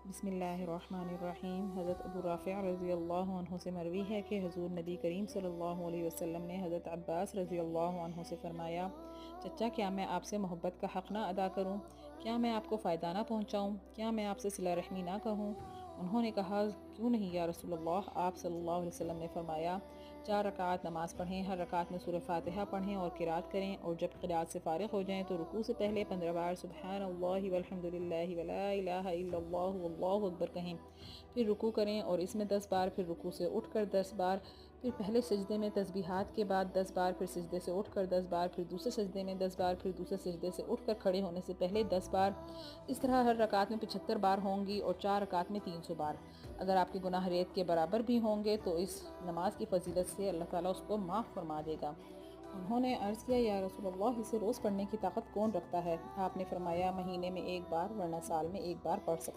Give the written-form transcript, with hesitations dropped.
बिस्मिल्लाहिर्रहमानिर्रहीम। हज़रत अबू राफ़िअ रज़ियल्लाहु अन्हु से मरवी है कि हुज़ूर नबी करीम सल्लल्लाहु अलैहि वसल्लम ने हज़रत अब्बास रज़ियल्लाहु अन्हु से फ़रमाया, चचा क्या मैं आपसे मोहब्बत का हक़ ना अदा करूँ? क्या मैं आपको फ़ायदा ना पहुँचाऊँ? क्या मैं आपसे सिला रहमी ना कहूँ? उन्होंने कहा, क्यों नहीं या रसूलल्लाह। आप सल्लल्लाहु अलैहि वसल्लम ने फ़रमाया, 4 रकात नमाज़ पढ़ें, हर रकात में सूरह फ़ातिहा पढ़ें और क़िरात करें, और जब क़िरात से फ़ारिग़ हो जाएँ तो रुकू से पहले 15 बार सुब्हानल्लाहि वल्हम्दुलिल्लाहि वला इलाहा इल्लल्लाहु वल्लाहु अकबर कहें, फिर रुकू करें और इसमें 10 बार, फिर रुकू से उठकर 10 बार, फिर पहले सजदे में तस्बीहात के बाद 10 बार, फिर सजदे से उठकर 10 बार, फिर दूसरे सजदे में 10 बार, फिर दूसरे सजदे से उठकर खड़े होने से पहले 10 बार। इस तरह हर रकात में 75 बार होंगी और 4 रकात में 300 बार। अगर आपके गुनाह रेत के बराबर भी होंगे तो इस नमाज की फजीलत से अल्लाह ताला उसको माफ़ फरमा देगा। उन्होंने अर्ज़ किया, या रसूलल्लाह इसे रोज़ पढ़ने की ताकत कौन रखता है? आपने फरमाया, महीने में 1 बार वरना साल में 1 बार पढ़ सकते।